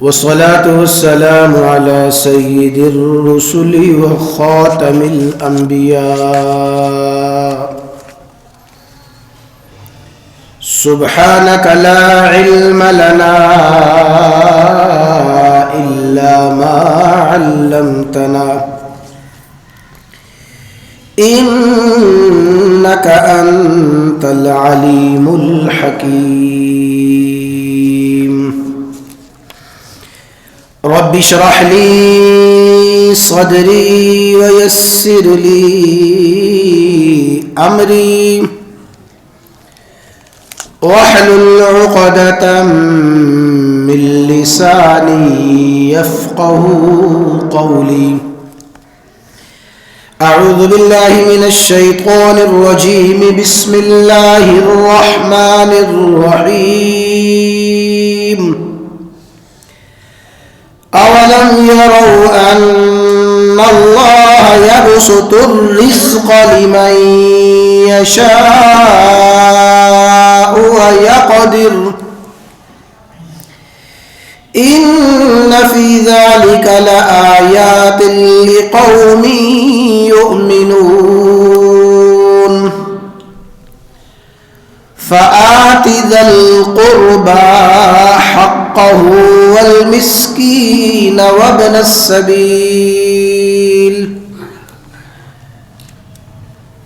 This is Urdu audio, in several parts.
والصلاة والسلام على سيد الرسل وخاتم الأنبياء. سبحانك لا علم لنا إلا ما علمتنا إنك أنت العليم الحكيم. رب اشرح لي صدري ويسر لي أمري واحلل عقدة من لساني يفقه قولي. أعوذ بالله من الشيطان الرجيم. بسم الله الرحمن الرحيم. أولم يروا أن الله يبسط الرزق لمن يشاء ويقدر إن في ذلك لآيات لقوم يؤمنون. فآت ذا القربى حقه والمسكين وابن السبيل.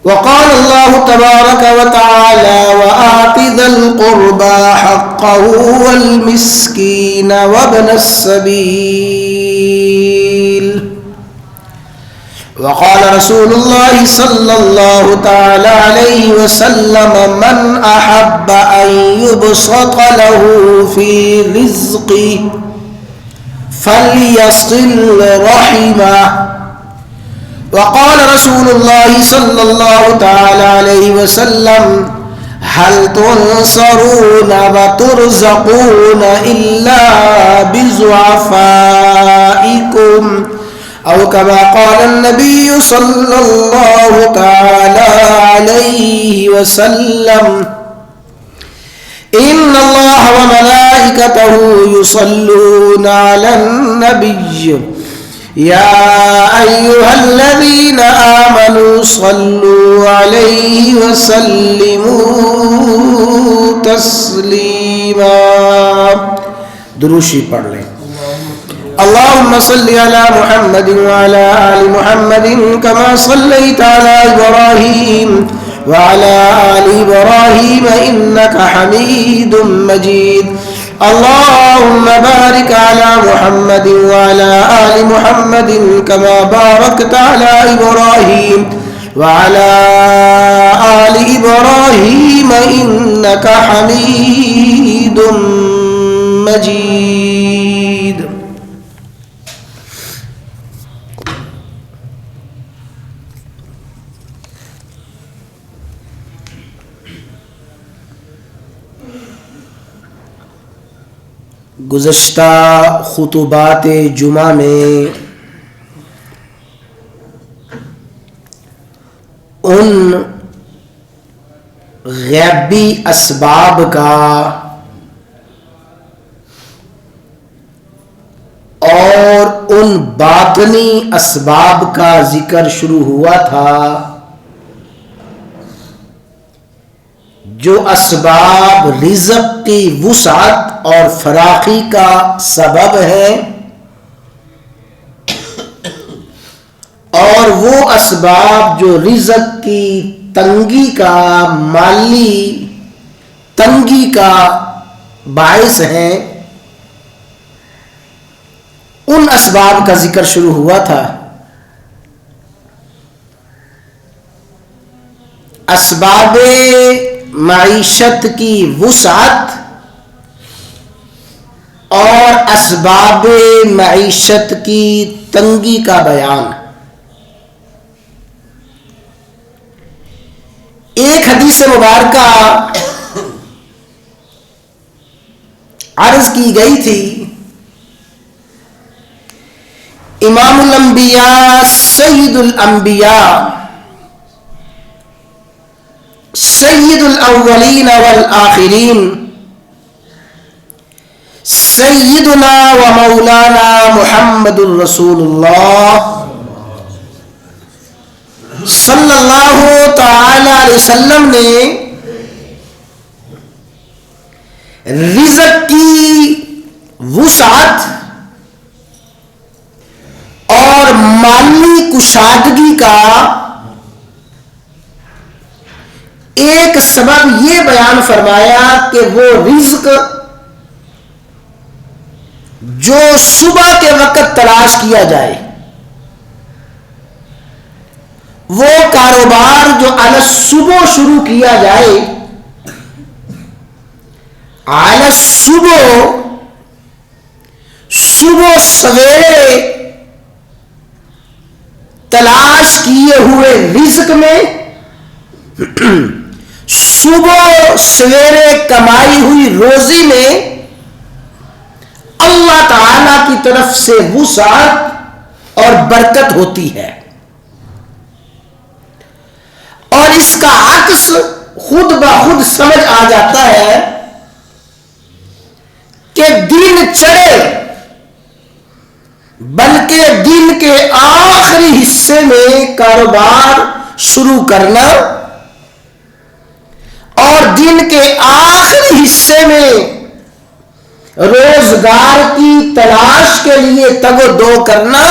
وقال الله تبارك وتعالى وآت ذا القربى حقه والمسكين وابن السبيل. وقال رسول الله صلى الله تعالى عليه وسلم من أحب أن يبسط له في رزقه فليصل رحمه. وقال رسول الله صلى الله تعالى عليه وسلم هل تنصرون وترزقون إلا بضعفائكم أو كما قال النبي صلى الله تعالى عليه وسلم إن الله وملائكته يصلون على النبي يا أيها الذين آمنوا صلوا عليه وسلموا تسليما. دروشی پڑھ لیں. اللهم صل على محمد وعلى آل محمد كما صليت على إبراهيم وعلى آل إبراهيم إنك حميد مجيد. اللهم بارك على محمد وعلى آل محمد كما باركت على إبراهيم وعلى آل إبراهيم إنك حميد مجيد. گزشتہ خطبات جمعہ میں ان غیبی اسباب کا اور ان باطنی اسباب کا ذکر شروع ہوا تھا جو اسباب رزق کی وسعت اور فراخی کا سبب ہے اور وہ اسباب جو رزق کی تنگی کا مالی تنگی کا باعث ہیں ان اسباب کا ذکر شروع ہوا تھا. اسباب معیشت کی وسعت اور اسباب معیشت کی تنگی کا بیان. ایک حدیث مبارکہ عرض کی گئی تھی. امام الانبیاء سید الانبیاء سید الاولین والآخرین سیدنا و مولانا محمد الرسول اللہ صلی اللہ تعالی علیہ وسلم نے رزق کی وسعت اور مالی کشادگی کا ایک سبب یہ بیان فرمایا کہ وہ رزق جو صبح کے وقت تلاش کیا جائے، وہ کاروبار جو صبح شروع کیا جائے، صبح سویرے تلاش کیے ہوئے رزق میں، صبح سویرے کمائی ہوئی روزی میں اللہ تعالی کی طرف سے وسعت اور برکت ہوتی ہے، اور اس کا عکس خود بخود سمجھ آ جاتا ہے کہ دن چڑھے بلکہ دن کے آخری حصے میں کاروبار شروع کرنا اور دن کے آخری حصے میں روزگار کی تلاش کے لیے تگ و دو کرنا،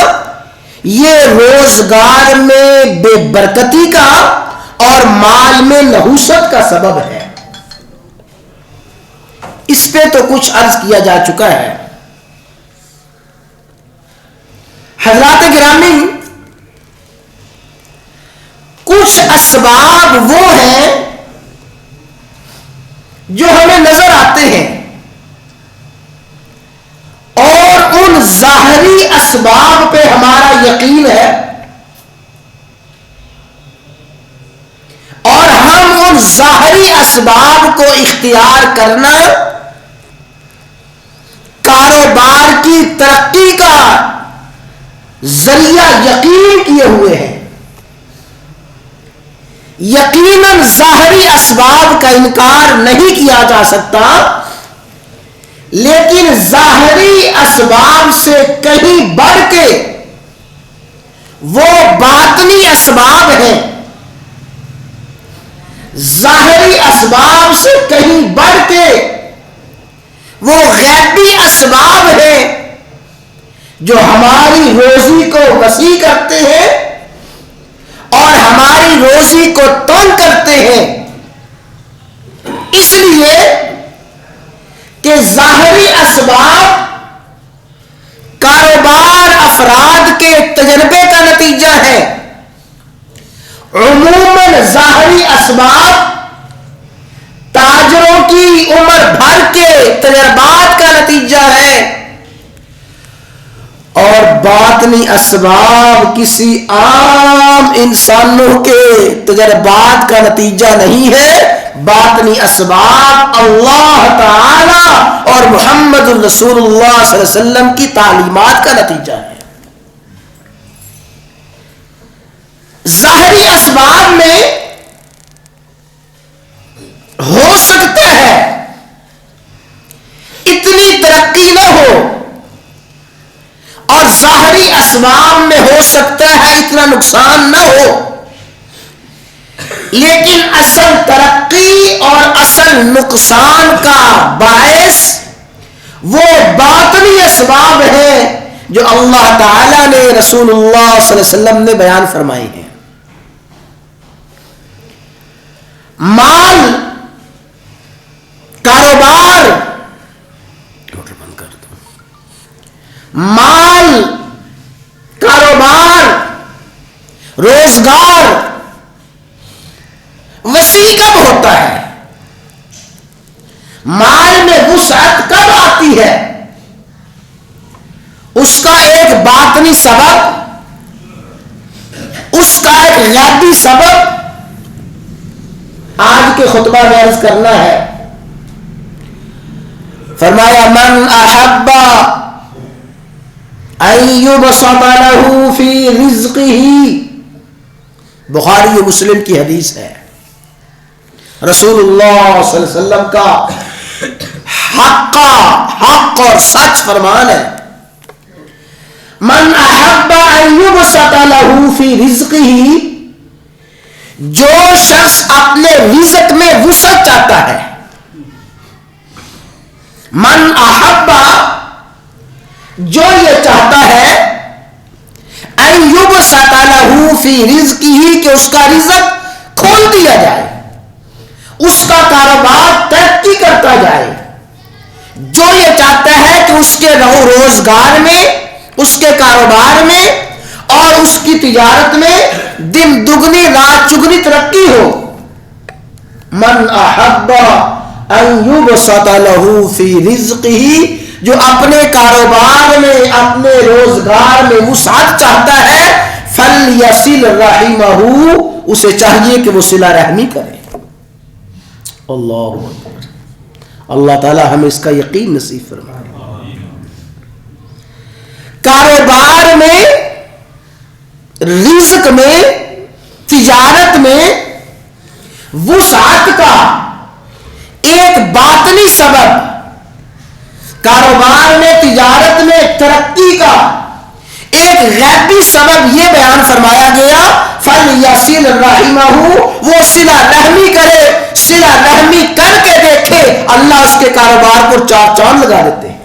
یہ روزگار میں بے برکتی کا اور مال میں نحوست کا سبب ہے۔ اس پہ تو کچھ عرض کیا جا چکا ہے۔ حضرات گرامی، کچھ اسباب وہ ہیں جو ہمیں نظر آتے ہیں، اور ان ظاہری اسباب پہ ہمارا یقین ہے، اور ہم ان ظاہری اسباب کو اختیار کرنا کاروبار کی ترقی کا ذریعہ یقین کیے ہوئے ہیں۔ یقیناً ظاہری اسباب کا انکار نہیں کیا جا سکتا، لیکن ظاہری اسباب سے کہیں بڑھ کے وہ باطنی اسباب ہیں، ظاہری اسباب سے کہیں بڑھ کے وہ غیبی اسباب ہیں جو ہماری روزی کو وسیع کرتے ہیں اور ہماری روزی کو تنگ کرتے ہیں، اس لیے کہ ظاہری اسباب کاروبار افراد کے تجربے کا نتیجہ ہے۔ عموماً ظاہری اسباب تاجروں کی عمر بھر کے تجربات کا نتیجہ ہے، اور باطنی اسباب کسی عام انسانوں کے تجربات کا نتیجہ نہیں ہے، باطنی اسباب اللہ تعالی اور محمد الرسول اللہ صلی اللہ علیہ وسلم کی تعلیمات کا نتیجہ ہے۔ ظاہری اسباب میں ہو سکتا ہے اتنی ترقی نہ ہو، اور ظاہری اسباب میں ہو سکتا ہے اتنا نقصان نہ ہو، لیکن اصل ترقی اور اصل نقصان کا باعث وہ باطنی اسباب ہیں جو اللہ تعالی نے رسول اللہ صلی اللہ علیہ وسلم نے بیان فرمائے ہیں۔ مال، کاروبار، مال، کاروبار، روزگار وسیع کب ہوتا ہے؟ مال میں وسعت کب آتی ہے؟ اس کا ایک باطنی سبب، اس کا ایک غیبی سبب آج کے خطبہ میں عرض کرنا ہے۔ فرمایا من احب ان یبسط له فی رزقه، بخاری و مسلم کی حدیث ہے، رسول اللہ صلی اللہ علیہ وسلم کا حق اور سچ فرمان ہے. من احب ان یبسط له فی رزقہ، جو شخص اپنے رزق میں وسعت چاہتا ہے. من احب، جو یہ چاہتا ہے، ان یبسط له فی رزقہ، کہ اس کا رزق کھول دیا جائے، اس کا کاروبار ترقی کرتا جائے. جو یہ چاہتا ہے کہ اس کے روزگار میں، اس کے کاروبار میں اور اس کی تجارت میں دن دگنی رات چگنی ترقی ہو. من احب ان یبسط له فی رزقہ، جو اپنے کاروبار میں، اپنے روزگار میں وسعت چاہتا ہے، فلیصل رحمہ، اسے چاہیے کہ وہ صلہ رحمی کرے. اللہ اکبر. اللہ تعالی ہمیں اس کا یقین نصیب فرمائے. کاروبار میں، رزق میں، تجارت میں وسعت کا ایک باطنی سبب، کاروبار میں، تجارت میں ترقی کا ایک غیبی سبب یہ بیان فرمایا گیا، فَلْيَصِلْ رَحِمَهُ، وہ صلہ رحمی کرے. صلہ رحمی کر کے دیکھے، اللہ اس کے کاروبار پر چار چاند لگا دیتے ہیں.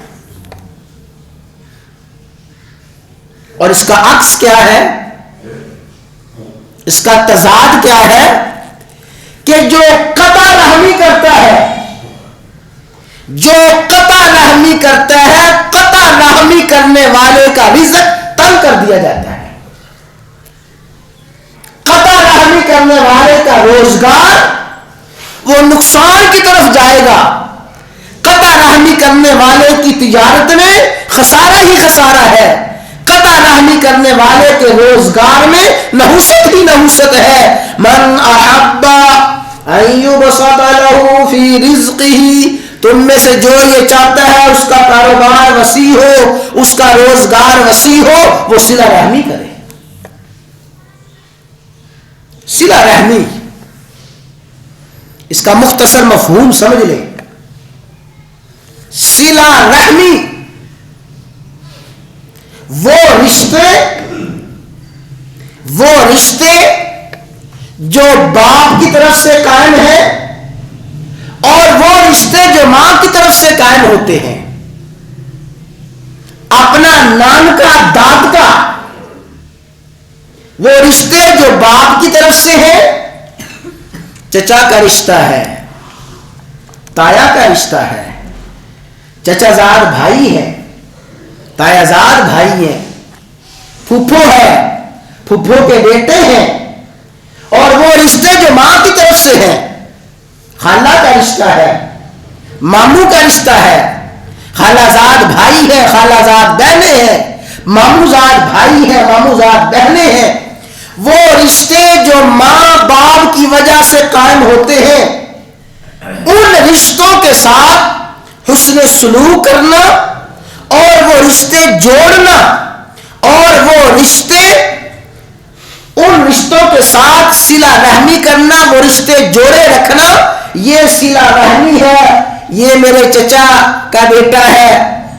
اور اس کا عکس کیا ہے، اس کا تضاد کیا ہے، کہ جو قطع رحمی کرتا ہے، جو قطع رحمی کرتا ہے، قطع رحمی کرنے والے کا رزق تنگ کر دیا جاتا ہے. قطع رحمی کرنے والے کا روزگار وہ نقصان کی طرف جائے گا. قطع رحمی کرنے والے کی تجارت میں خسارہ ہی خسارہ ہے. قطع رحمی کرنے والے کے روزگار میں نحوست ہی نحوست ہے. من احب ان یبسط له فی رزقہ، تم میں سے جو یہ چاہتا ہے اس کا کاروبار وسیع ہو، اس کا روزگار وسیع ہو، وہ صلہ رحمی کرے. صلہ رحمی، اس کا مختصر مفہوم سمجھ لیں. صلہ رحمی وہ رشتے جو باپ کی طرف سے قائم ہیں اور وہ رشتے جو ماں کی طرف سے قائم ہوتے ہیں. اپنا نان کا داد کا وہ رشتے جو باپ کی طرف سے ہیں، چچا کا رشتہ ہے، تایا کا رشتہ ہے، چچا زاد بھائی ہے، تایا زاد بھائی ہیں، پھپھو ہے، پھپھو کے بیٹے ہیں. اور وہ رشتے جو ماں کی طرف سے ہیں، خالہ کا رشتہ ہے، ماموں کا رشتہ ہے، خالہ زاد بھائی ہے، خالہ زاد بہنیں ہیں، ماموں زاد بھائی ہیں، ماموں زاد بہنیں ہیں. وہ رشتے جو ماں باپ کی وجہ سے قائم ہوتے ہیں، ان رشتوں کے ساتھ حسن سلوک کرنا اور وہ رشتے جوڑنا اور وہ رشتے، ان رشتوں کے ساتھ صلہ رحمی کرنا، وہ رشتے جوڑے رکھنا، یہ صلہ رحمی ہے. یہ میرے چچا کا بیٹا ہے،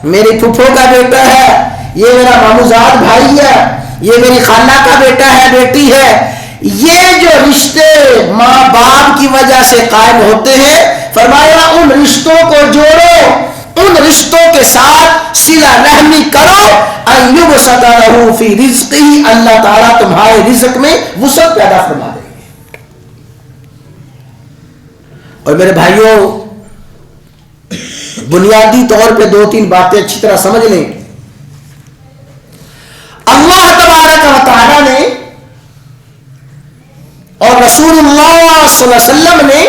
میری پھپھو کا بیٹا ہے، یہ میرا ماموں زاد بھائی ہے، یہ میری خالہ کا بیٹا ہے، بیٹی ہے. یہ جو رشتے ماں باپ کی وجہ سے قائم ہوتے ہیں، فرمایا ان رشتوں کو جوڑو، ان رشتوں کے ساتھ صلہ رحمی کرو. ان یبسط له فی رزقہ، اللہ تعالیٰ تمہارے رزق میں وسعت پیدا فرما دیں گے. اور میرے بھائیوں، بنیادی طور پہ دو تین باتیں اچھی طرح سمجھ لیں. اللہ تبارک و تعالیٰ نے اور رسول اللہ صلی اللہ علیہ وسلم نے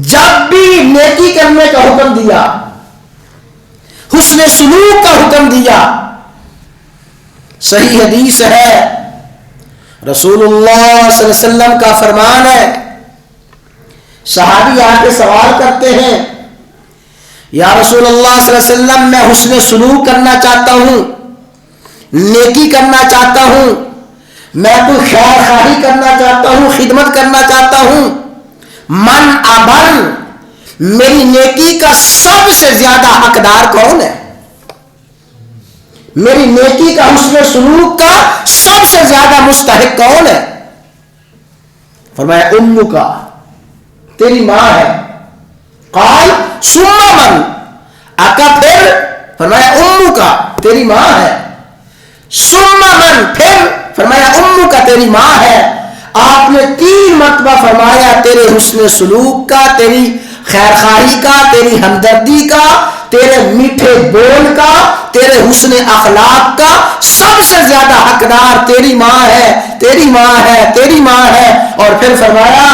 جب بھی نیکی کرنے کا حکم دیا، حسن سلوک کا حکم دیا، صحیح حدیث ہے، رسول اللہ صلی اللہ علیہ وسلم کا فرمان ہے. صحابی آ کے سوال کرتے ہیں، یا رسول اللہ صلی اللہ علیہ وسلم، میں حسن سلوک کرنا چاہتا ہوں، نیکی کرنا چاہتا ہوں، میں کوئی خیر خواہی کرنا چاہتا ہوں، خدمت کرنا چاہتا ہوں. من ابن، میری نیکی کا سب سے زیادہ حقدار کون ہے؟ میری نیکی کا حسن سلوک کا سب سے زیادہ مستحق کون ہے؟ فرمایا امو کا، تیری ماں ہے۔ قال ثم من؟ آقا پھر؟ فرمایا امو کا، تیری ماں ہے۔ ثم من؟ پھر؟ فرمایا امو کا، تیری ماں ہے۔ آپ نے 3 مرتبہ فرمایا تیرے حسن سلوک کا، تیری خیرخواہی کا، تیری ہمدردی کا، تیرے میٹھے بول کا، تیرے حسن اخلاق کا سب سے زیادہ حقدار تیری ماں ہے، تیری ماں ہے، تیری ماں ہے۔ اور پھر فرمایا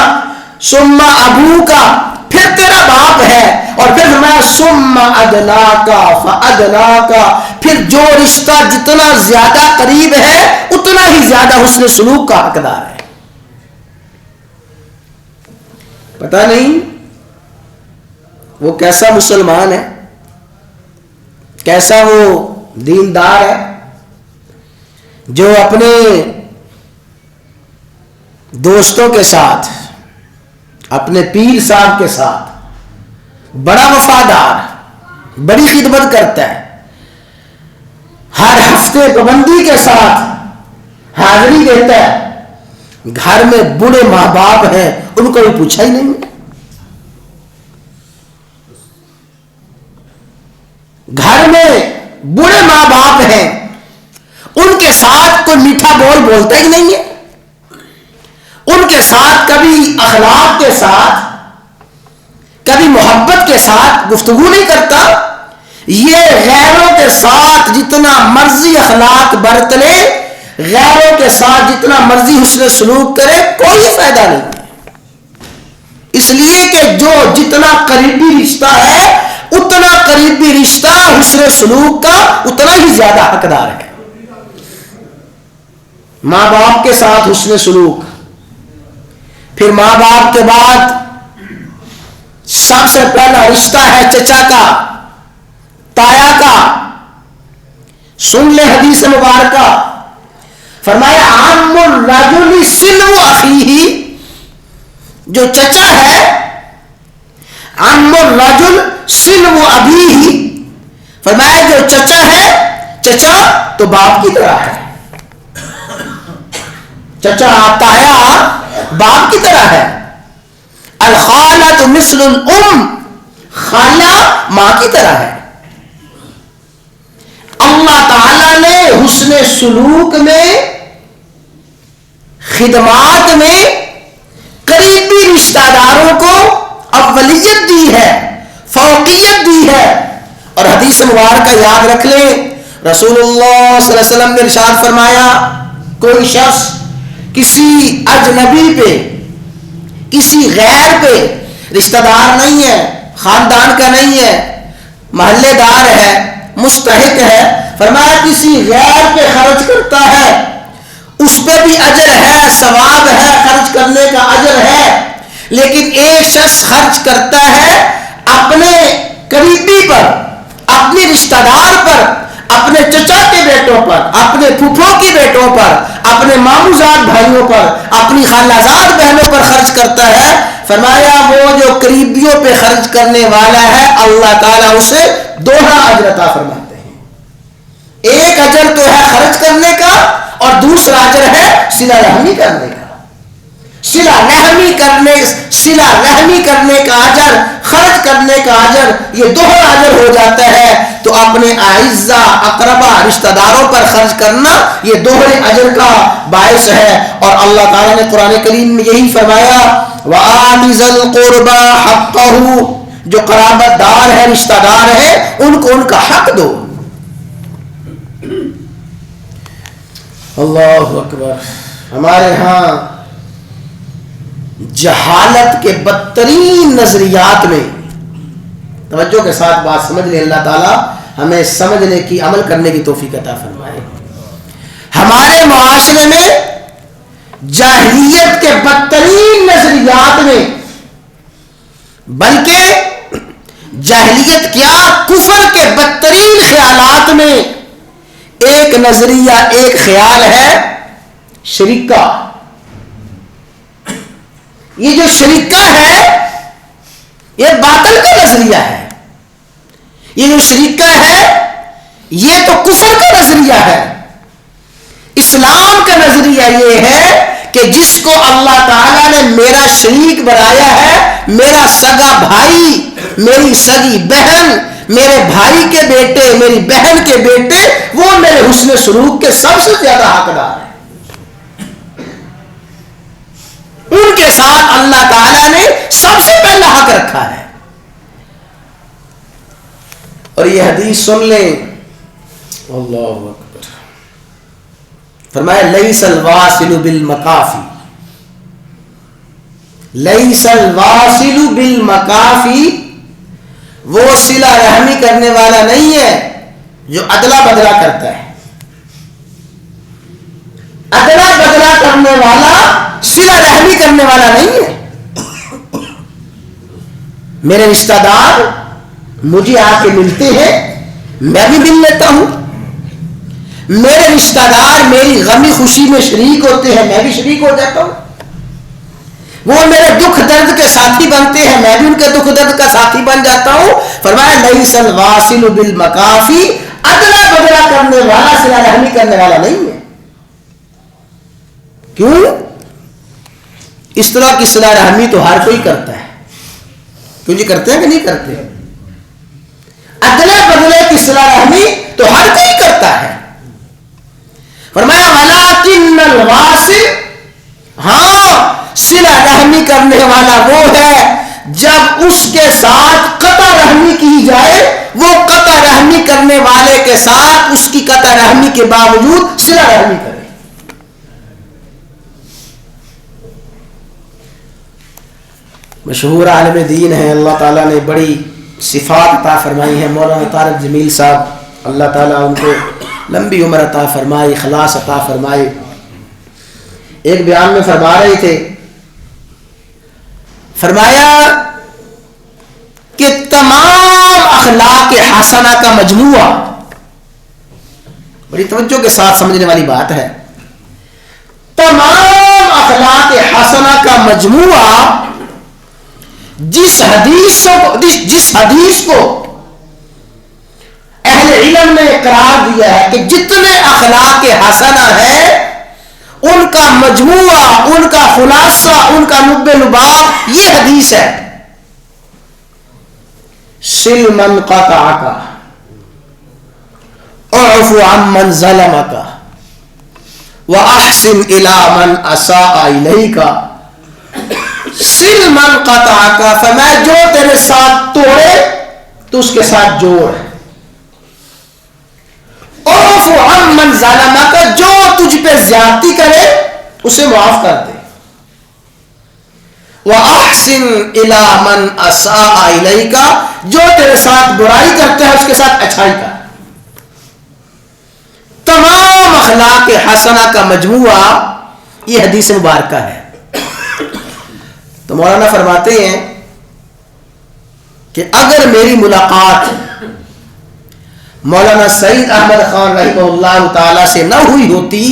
ثم ابو کا، پھر تیرا باپ ہے۔ اور پھر فرمایا ثم ادنا کا فادنا کا، پھر جو رشتہ جتنا زیادہ قریب ہے اتنا ہی زیادہ حسن سلوک کا حقدار ہے۔ پتہ نہیں وہ کیسا مسلمان ہے، کیسا وہ دیندار ہے جو اپنے دوستوں کے ساتھ، اپنے پیر صاحب کے ساتھ بڑا وفادار، بڑی خدمت کرتا ہے، ہر ہفتے پابندی کے ساتھ حاضری دیتا ہے۔ گھر میں بوڑھے ماں باپ ہیں، ان کو بھی پوچھا ہی نہیں۔ گھر میں بوڑھے ماں باپ ہیں، ان کے ساتھ کوئی میٹھا بول بولتا ہی نہیں ہے، ان کے ساتھ کبھی اخلاق کے ساتھ، کبھی محبت کے ساتھ گفتگو نہیں کرتا۔ یہ غیروں کے ساتھ جتنا مرضی اخلاق برت لے، غیروں کے ساتھ جتنا مرضی حسن سلوک کرے، کوئی فائدہ نہیں ہے۔ اس لیے کہ جو جتنا قریبی رشتہ ہے اتنا قریبی رشتہ حسن سلوک کا اتنا ہی زیادہ حقدار ہے۔ ماں باپ کے ساتھ حسن سلوک، پھر ماں باپ کے بعد سب سے پہلا رشتہ ہے چچا کا، تایا کا۔ سن لے حدیث مبارکہ، فرمایا عم الرجل سلو اخیہ، جو چچا ہے، عم الرجل سلو ابیہ، فرمایا جو چچا ہے، چچا تو باپ کی طرح ہے، چچا تایا باپ کی طرح ہے۔ الخالۃ مثل الام، خالہ ماں کی طرح ہے۔ اللہ تعالی نے حسن سلوک میں، خدمات میں قریبی رشتہ داروں کو اولیت دی ہے، فوقیت دی ہے۔ اور حدیث مبارکہ یاد رکھ لیں، رسول اللہ صلی اللہ علیہ وسلم نے ارشاد فرمایا، کوئی شخص کسی اجنبی پہ، کسی غیر پہ، رشتہ دار نہیں ہے، خاندان کا نہیں ہے، محلے دار ہے، مستحق ہے، فرمایا کسی غیر پہ خرچ کرتا ہے، اس پہ بھی اجر ہے، ثواب ہے، خرچ کرنے کا اجر ہے۔ لیکن ایک شخص خرچ کرتا ہے اپنے قریبی پر، اپنے رشتہ دار پر، اپنے چچا کے بیٹوں پر، اپنے پھوپھوں کی بیٹوں پر، اپنے ماموزاد بھائیوں پر، اپنی خالازاد بہنوں پر خرچ کرتا ہے، فرمایا وہ جو قریبیوں پہ خرچ کرنے والا ہے اللہ تعالیٰ اسے دوہرا اجر عطا فرماتے ہیں۔ ایک اجر تو ہے خرچ کرنے کا اور دوسرا اجر ہے صلہ رحمی کرنے کا۔ صلہ رحمی کرنے کا اجر، خرچ کرنے کا اجر، یہ دوہرا اجر ہو جاتا ہے۔ تو اپنے اعزا اقربا رشتہ داروں پر خرچ کرنا یہ دوہرے اجر کا باعث ہے۔ اور اللہ تعالیٰ نے قرآن کریم میں یہی فرمایا، وَآتِ ذِی الْقُرْبَى حَقَّهُ، جو قرابت دار ہے، رشتہ دار ہے، ان کو ان کا حق دو۔ اللہ اکبر۔ ہمارے ہاں جہالت کے بدترین نظریات میں، توجہ کے ساتھ بات سمجھ لیں، اللہ تعالیٰ ہمیں سمجھنے کی، عمل کرنے کی توفیق عطا فرمائے۔ ہمارے معاشرے میں جاہلیت کے بدترین نظریات میں، بلکہ جاہلیت کیا، کفر کے بدترین خیالات میں ایک نظریہ، ایک خیال ہے شریکہ۔ یہ جو شریکہ ہے یہ باطل کا نظریہ ہے. یہ جو شریکہ ہے یہ تو کفر کا نظریہ ہے. اسلام کا نظریہ یہ ہے کہ جس کو اللہ تعالیٰ نے میرا شریک بنایا ہے، میرا سگا بھائی، میری سگی بہن، میرے بھائی کے بیٹے، میری بہن کے بیٹے، وہ میرے حسن سلوک کے سب سے زیادہ حقدار ہیں. ان کے ساتھ اللہ تعالیٰ نے سب سے پہلا حق رکھا ہے. اور یہ حدیث سن لیں، اللہ اکبر. فرمایا لیس الواصل بالمکافی، لیس الواصل بالمکافی، وہ صلہ رحمی کرنے والا نہیں ہے جو ادلا بدلا کرتا ہے. ادلا بدلا کرنے والا صلہ رحمی کرنے والا نہیں ہے. میرے رشتہ دار مجھے آ کے ملتے ہیں، میں بھی مل لیتا ہوں. میرے رشتہ دار میری غمی خوشی میں شریک ہوتے ہیں، میں بھی شریک ہو جاتا ہوں. وہ میرے دکھ درد کے ساتھی بنتے ہیں، میں بھی ان کے دکھ درد کا ساتھی بن جاتا ہوں. فرمایا لیس الواصل بالمکافی، ادلا بدلا کرنے والا صلہ رحمی کرنے والا نہیں ہے. کیوں؟ اس طرح کی صلہ رحمی تو ہر کوئی کرتا ہے. کیوں جی کرتے ہیں کہ نہیں کرتے؟ ادلا بدلے کی صلہ رحمی تو ہر کوئی کرتا ہے. فرمایا ولکن الواصل، ہاں صلہ رحمی کرنے والا وہ ہے جب اس کے ساتھ قطع رحمی کی جائے، وہ قطع رحمی کرنے والے کے ساتھ اس کی قطع رحمی کے باوجود صلہ رحمی کرے. مشہور عالم دین ہیں، اللہ تعالیٰ نے بڑی صفات عطا فرمائی ہیں. مولانا طارق جمیل صاحب، اللہ تعالیٰ ان کو لمبی عمر عطا فرمائے، اخلاص عطا فرمائے. ایک بیان میں فرما رہے تھے، فرمایا کہ تمام اخلاق حسنہ کا مجموعہ، بڑی توجہ کے ساتھ سمجھنے والی بات ہے، تمام اخلاق حسنہ کا مجموعہ جس حدیث کو اہل علم نے اقرار دیا ہے کہ جتنے اخلاق حسنہ ہیں ان کا مجموعہ، ان کا خلاصہ، ان کا لب لباب یہ حدیث ہے. صل من قطعک، اعف عمن ظلمک، واحسن الی من اساء الیک. صل من قطعک، فرمایا جو تیرے ساتھ توڑے تو اس کے ساتھ جوڑ. اعف عمن ظلمک، جو تجھ پہ زیادتی کرے اسے معاف کر دے. واحسن الی من اساء الیک، جو تیرے ساتھ برائی کرتے ہیں اس کے ساتھ اچھائی کر. تمام اخلاق حسنہ کا مجموعہ یہ حدیث مبارکہ ہے. تو مولانا فرماتے ہیں کہ اگر میری ملاقات مولانا سعید احمد خان رحمہ اللہ تعالی سے نہ ہوئی ہوتی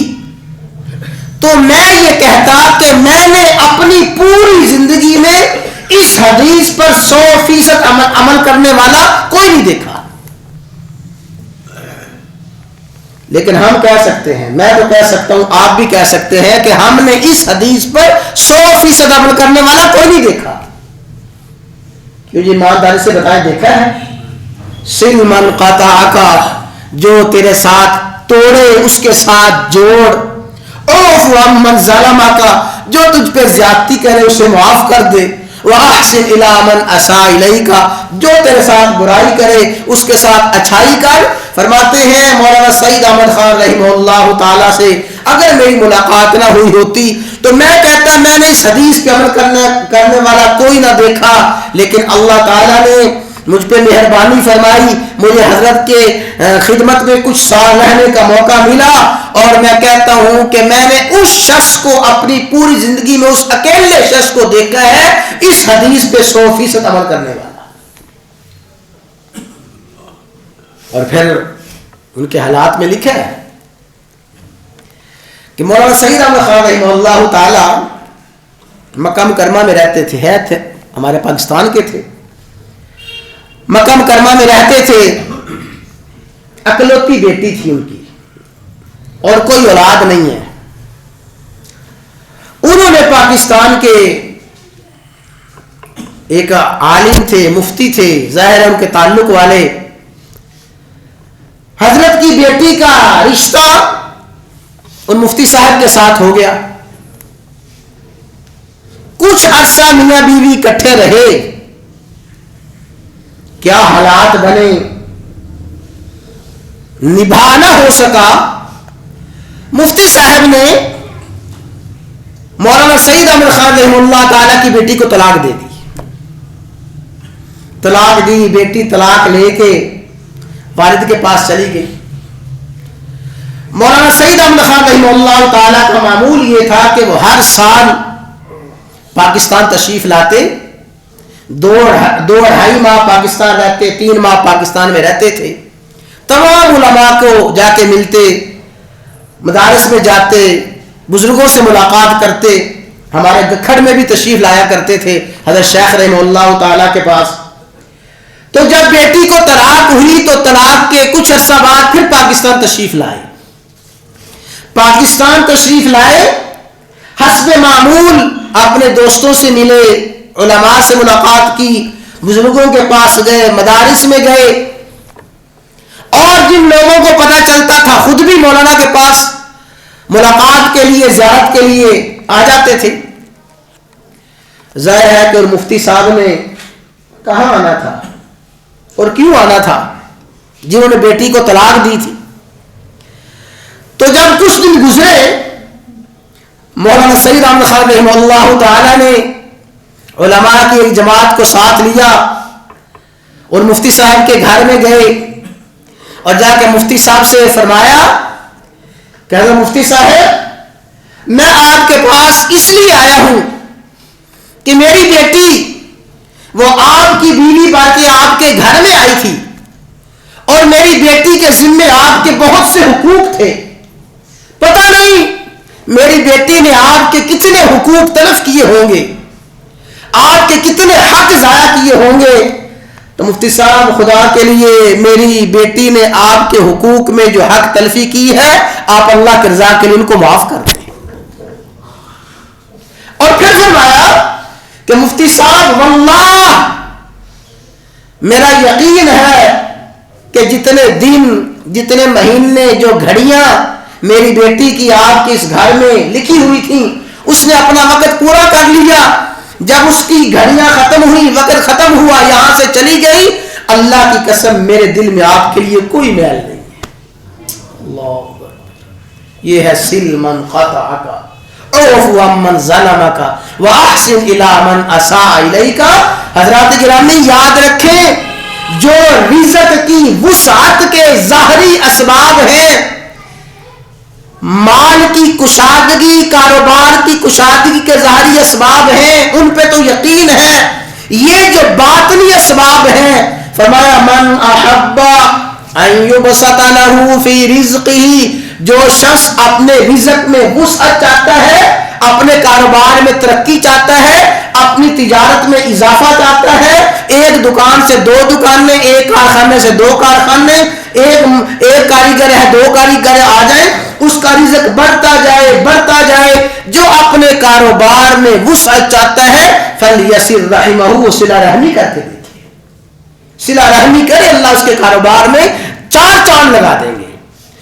تو میں یہ کہتا کہ میں نے اپنی پوری زندگی میں اس حدیث پر 100% عمل کرنے والا کوئی نہیں دیکھا. لیکن ہم کہہ سکتے ہیں، میں تو کہہ سکتا ہوں، آپ بھی کہہ سکتے ہیں کہ ہم نے اس حدیث پر 100% عمل کرنے والا کوئی نہیں دیکھا. کیوں جی ایمانداری سے بتائیں، دیکھا ہے؟ صل من قطعک، جو تیرے ساتھ توڑے اس کے ساتھ جوڑ. اعف عمن ظلمک، جو تجھ پہ زیادتی کرے اسے معاف کر دے. واحسن الی من اساء الیک، جو تیرے ساتھ برائی کرے اس کے ساتھ اچھائی کر. فرماتے ہیں مولانا سعید احمد خان رحمہ اللہ تعالی سے اگر میری ملاقات نہ ہوئی ہوتی تو میں کہتا میں نے اس حدیث پہ عمل کرنے والا کوئی نہ دیکھا. لیکن اللہ تعالیٰ نے مجھ پہ مہربانی فرمائی، مجھے حضرت کے خدمت میں کچھ سال رہنے کا موقع ملا، اور میں کہتا ہوں کہ میں نے اس شخص کو اپنی پوری زندگی میں اس اکیلے شخص کو دیکھا ہے اس حدیث پہ 100% عمل کرنے والا. اور پھر ان کے حالات میں لکھا ہے کہ مولانا سعید احمد خان رحمہ اللہ تعالی مکہ مکرمہ میں رہتے تھے، ہمارے پاکستان کے تھے. مکہ مکرمہ میں رہتے تھے، اکلوتی بیٹی تھی ان کی اور کوئی اولاد نہیں ہے. انہوں نے پاکستان کے ایک عالم تھے، مفتی تھے، ظاہر ہے ان کے تعلق والے، حضرت کی بیٹی کا رشتہ ان مفتی صاحب کے ساتھ ہو گیا. کچھ عرصہ میاں بیوی اکٹھے رہے، کیا حالات بنے، نبھا نہ ہو سکا. مفتی صاحب نے مولانا سعید احمد خان رحمہ اللہ تعالی کی بیٹی کو طلاق دے دی. طلاق دی، بیٹی طلاق لے کے والد کے پاس چلی گئی. مولانا سعید احمد خان رحمہ اللہ تعالی کا معمول یہ تھا کہ وہ ہر سال پاکستان تشریف لاتے، 2-2.5 ماہ پاکستان رہتے، 3 ماہ پاکستان میں رہتے تھے. تمام علماء کو جا کے ملتے، مدارس میں جاتے، بزرگوں سے ملاقات کرتے. ہمارے گکھڑ میں بھی تشریف لایا کرتے تھے حضرت شیخ رحمہ اللہ تعالی کے پاس. تو جب بیٹی کو طلاق ہوئی تو طلاق کے کچھ عرصہ بعد پھر پاکستان تشریف لائے. پاکستان تشریف لائے، حسب معمول اپنے دوستوں سے ملے، علماء سے ملاقات کی، بزرگوں کے پاس گئے، مدارس میں گئے، اور جن لوگوں کو پتہ چلتا تھا خود بھی مولانا کے پاس ملاقات کے لیے، زیارت کے لیے آ جاتے تھے. ظاہر ہے کہ مفتی صاحب نے کہاں آنا تھا اور کیوں آنا تھا، جنہوں نے بیٹی کو طلاق دی تھی. تو جب کچھ دن گزرے، مولانا سعید احمد خان رحمہ اللہ تعالی نے علماء کی ایک جماعت کو ساتھ لیا اور مفتی صاحب کے گھر میں گئے اور جا کے مفتی صاحب سے فرمایا کہ حضرت مفتی صاحب، میں آپ کے پاس اس لیے آیا ہوں کہ میری بیٹی وہ آپ کی بیوی باقی آپ کے گھر میں آئی تھی اور میری بیٹی کے ذمے آپ کے بہت سے حقوق تھے. پتہ نہیں میری بیٹی نے آپ کے کتنے حقوق تلف کیے ہوں گے، آپ کے کتنے حق ضائع کیے ہوں گے. تو مفتی صاحب، خدا کے لیے میری بیٹی نے آپ کے حقوق میں جو حق تلفی کی ہے، آپ اللہ کی رضا کے لیے ان کو معاف کر دیں. اور پھر فرمایا کہ مفتی صاحب، واللہ میرا یقین ہے کہ جتنے دن، جتنے مہینے، جو گھڑیاں میری بیٹی کی آپ کے اس گھر میں لکھی ہوئی تھی، اس نے اپنا وقت پورا کر لیا. جب اس کی گھڑیاں ختم ہوئی، وقت ختم ہوا، یہاں سے چلی گئی، اللہ کی قسم میرے دل میں آپ کے لیے کوئی میل نہیں ہے. اللہ، یہ ہے سل من قطعک اعف عمن ظلمک واحسن الی من اساء الیک. حضرات گرامی، یاد رکھیں، جو رزق کی وسعت کے ظاہری اسباب ہیں، مال کی کشادگی، کاروبار کی کشادگی کے ظاہری اسباب ہیں، ان پہ تو یقین ہے. یہ جو باطنی اسباب ہیں، فرمایا من احب ان یبسط له فی رزقہ، جو شخص اپنے رزق میں وسعت چاہتا ہے، اپنے کاروبار میں ترقی چاہتا ہے، اپنی تجارت میں اضافہ چاہتا ہے، ایک دکان سے 2 دکانیں، ایک کارخانے سے 2 کارخانے، ایک کاریگر ہے 2 کاریگر آ جائیں، اس کا رزق بڑھتا جائے بڑھتا جائے. جو اپنے کاروبار میں وسعت چاہتا ہے، فلیصل رحمہ، صلہ رحمی کر کے دیکھیے، صلہ رحمی کرے، اللہ اس کے کاروبار میں 4 چاند لگا دیں گے.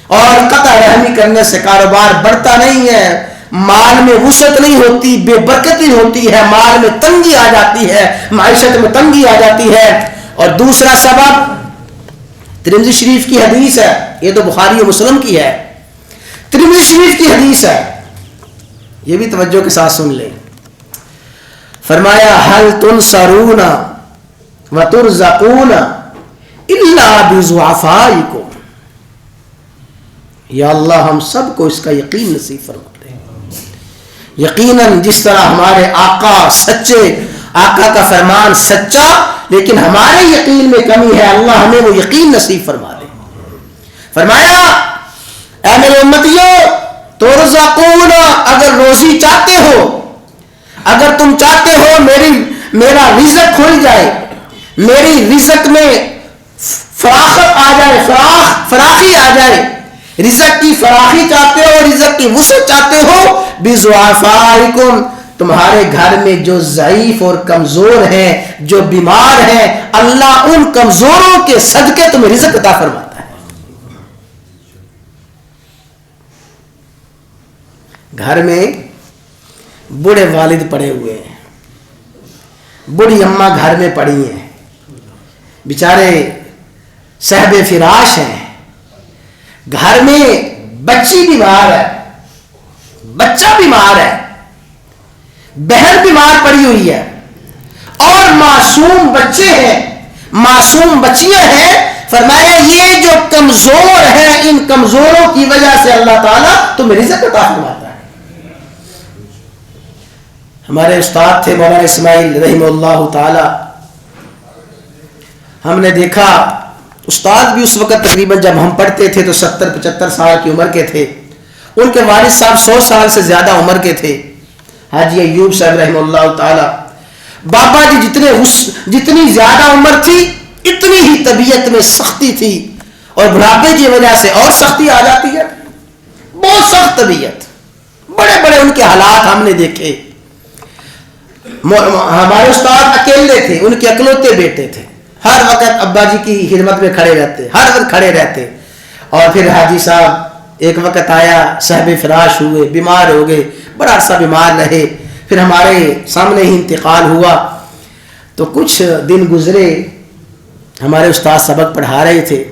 اور قطع رحمی کرنے سے کاروبار بڑھتا نہیں ہے، مال میں وسعت نہیں ہوتی، بے برکتی ہوتی ہے، مال میں تنگی آ جاتی ہے، معیشت میں تنگی آ جاتی ہے. اور دوسرا سبب ترمذی شریف کی حدیث ہے، یہ تو بخاری و مسلم کی ہے، ترمذی شریف کی حدیث ہے، یہ بھی توجہ کے ساتھ سن لیں. فرمایا هل تنصرون وترزقون الا بضعفائکم. یا اللہ، ہم سب کو اس کا یقین نصیب فرما دے. یقیناً جس طرح ہمارے آقا سچے، آقا کا فرمان سچا، لیکن ہمارے یقین میں کمی ہے، اللہ ہمیں وہ یقین نصیب فرما دے. فرمایا اے میرے امتیوں، ترزقون، اگر روزی چاہتے ہو، اگر تم چاہتے ہو میرا رزق کھل جائے، میری رزق میں فراخت آ جائے، فراخی آ جائے، رزق کی فراخی چاہتے ہو، رزق کی وسعت چاہتے ہو، بِضُعَفَائِكُمْ تمہارے گھر میں جو ضعیف اور کمزور ہیں، جو بیمار ہیں، اللہ ان کمزوروں کے صدقے تمہیں رزق عطا فرماتا ہے۔ گھر میں بوڑھے والد پڑے ہوئے ہیں، بوڑھی اماں گھر میں پڑی ہیں، بیچارے صاحب فراش ہیں، گھر میں بچی بیمار ہے، بچہ بیمار ہے، بہن بیمار پڑی ہوئی ہے، اور معصوم بچے ہیں، معصوم بچیاں ہیں۔ فرمایا یہ جو کمزور ہیں، ان کمزوروں کی وجہ سے اللہ تعالیٰ تمہیں رزق عطا فرماتا ہے۔ ہمارے استاد تھے مولانا اسماعیل رحمہ اللہ تعالی، ہم نے دیکھا استاد بھی اس وقت تقریباً جب ہم پڑھتے تھے تو 70-75 سال کی عمر کے تھے، ان کے والد صاحب 100 سال سے زیادہ عمر کے تھے، حاجی ایوب صاحب رحمہ اللہ تعالی۔ بابا جی جتنی زیادہ عمر تھی اتنی ہی طبیعت میں سختی تھی، اور بڑھاپے کی وجہ سے اور سختی آ جاتی ہے، بہت سخت طبیعت، بڑے بڑے ان کے حالات ہم نے دیکھے۔ ہمارے استاد اکیلے تھے، ان کے اکلوتے بیٹے تھے، ہر وقت ابا جی کی خدمت میں کھڑے رہتے، ہر وقت کھڑے رہتے۔ اور پھر حاجی صاحب ایک وقت آیا، صاحب فراش ہوئے، بیمار ہو گئے، بڑا عرصہ بیمار رہے، پھر ہمارے سامنے ہی انتقال ہوا۔ تو کچھ دن گزرے، ہمارے استاد سبق پڑھا رہے تھے،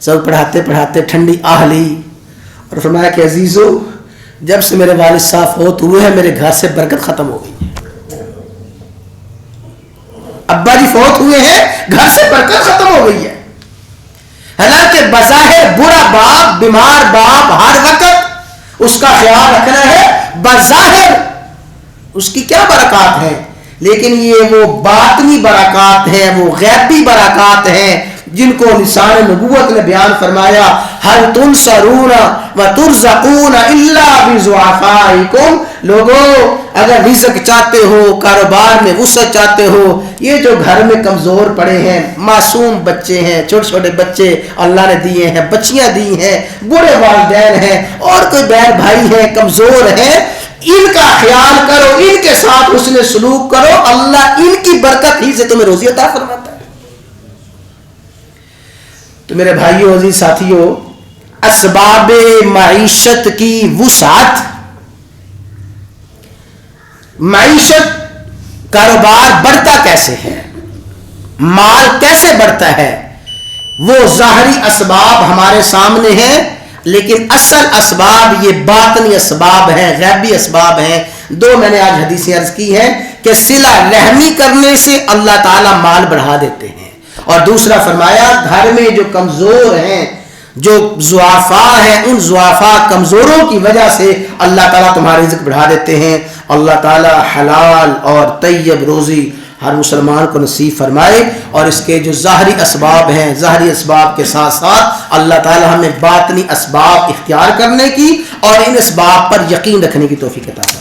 سبق پڑھاتے پڑھاتے ٹھنڈی آہ لی اور فرمایا کہ عزیزو، جب سے میرے والد صاحب فوت ہوئے ہیں میرے گھر سے برکت ختم ہو گئی ہے۔ ابا جی فوت ہوئے ہیں، گھر سے برکت ختم ہو گئی ہے۔ حالانکہ بظاہر برا باپ، بیمار باپ، ہر وقت اس کا خیال رکھنا ہے، بظاہر اس کی کیا برکات ہیں، لیکن یہ وہ باطنی برکات ہیں، وہ غیبی برکات ہیں جن کو لسان نبوت نے بیان فرمایا، هل تنصرون وترزقون الا بضعفائکم۔ لوگوں اگر رزق چاہتے ہو، کاروبار میں وسعت چاہتے ہو، یہ جو گھر میں کمزور پڑے ہیں، معصوم بچے ہیں، چھوٹے چھوٹے بچے اللہ نے دیے ہیں، بچیاں دی ہیں، بوڑھے والدین ہیں، اور کوئی بہن بھائی ہیں کمزور ہیں، ان کا خیال کرو، ان کے ساتھ حسن سلوک کرو، اللہ ان کی برکت ہی سے تمہیں روزی عطا فرماتا ہے۔ تو میرے بھائیوں، عزیز ساتھیوں، اسباب معیشت کی وسعت، معیشت، کاروبار بڑھتا کیسے ہے، مال کیسے بڑھتا ہے، وہ ظاہری اسباب ہمارے سامنے ہیں، لیکن اصل اسباب یہ باطنی اسباب ہیں، غیبی اسباب ہیں۔ دو میں نے آج حدیثیں عرض کی ہیں کہ صلہ رحمی کرنے سے اللہ تعالیٰ مال بڑھا دیتے ہیں، اور دوسرا فرمایا گھر میں جو کمزور ہیں، جو ضعفاء ہیں، ان ضعفاء کمزوروں کی وجہ سے اللہ تعالیٰ تمہارا رزق بڑھا دیتے ہیں۔ اللہ تعالیٰ حلال اور طیب روزی ہر مسلمان کو نصیب فرمائے، اور اس کے جو ظاہری اسباب ہیں، ظاہری اسباب کے ساتھ ساتھ اللہ تعالیٰ ہمیں باطنی اسباب اختیار کرنے کی اور ان اسباب پر یقین رکھنے کی توفیق عطا فرمائے۔